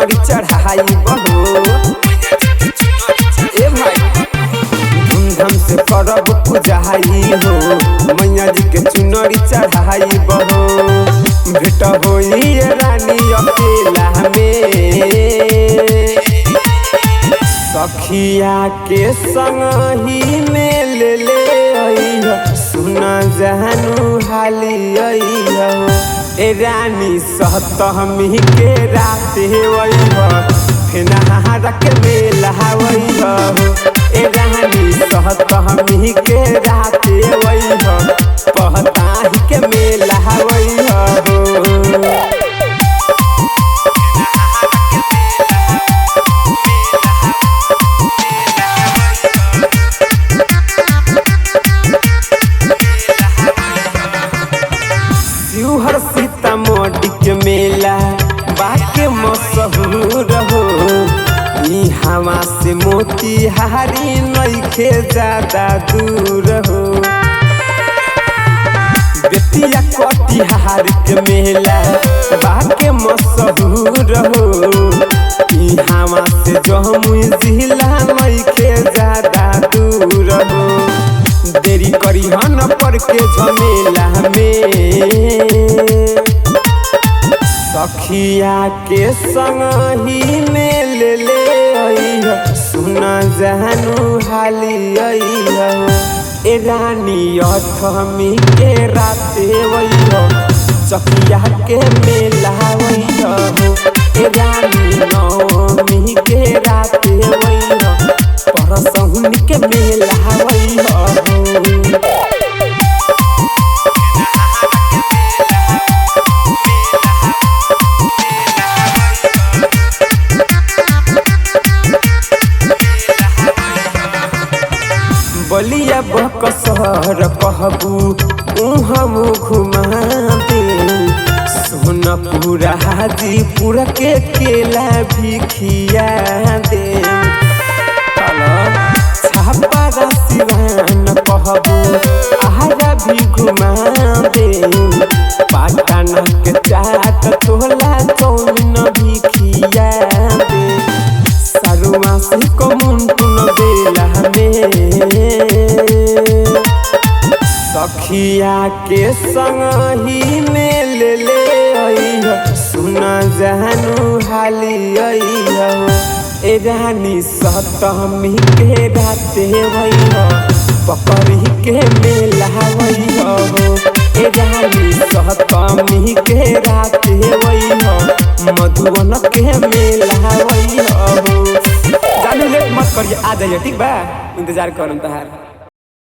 चुनरी चढ़ाई बहो ए भाई धूमधाम से करब पूजाई हो मैया जी के चुनरी चढ़ाई बहो भेट होई रानी अकेला में सखिया के संग ही में ले सुना जानू हाली ए रानी सहतमी के राते फेनहार के मेला ए रानी सहतमी के राते पहताही के मेला शिवहर सीतामढ़ी के मेला बाके मशहूर हो हवा से मोतिहारी नइखे ज्यादा दूर हो बेतिया कटिहार के मेला बाके मशहूर हो हवा से जमुई जिला नइखे ज्यादा दूर हो देरी करी हन पर के झमेला में सखिया के संग ही में ले सुना जानू हाली ए रानी अठमी के राते चकिया के मेला ए रानी नवमी के राते परसौनी के मेला बलिया बकसर कहबू हम घुमा दे सोनपुर हाजीपुर के केला भी खिया दे छापा सिवान कहबू आहारा भी घुमा दे पाटना के चाट तोला चौमिन भी खिया दे सरुआ से कमुंटुन बेला में सखिया के संग ही में ले सुना जानू हाली ए रानी सहतमी के राते पकड़ी के मेला ए रानी सहतमी के राते मधुबन के मेला जानू लेट मत करिए आ जाइए ठीक बा इंतजार करम तहार।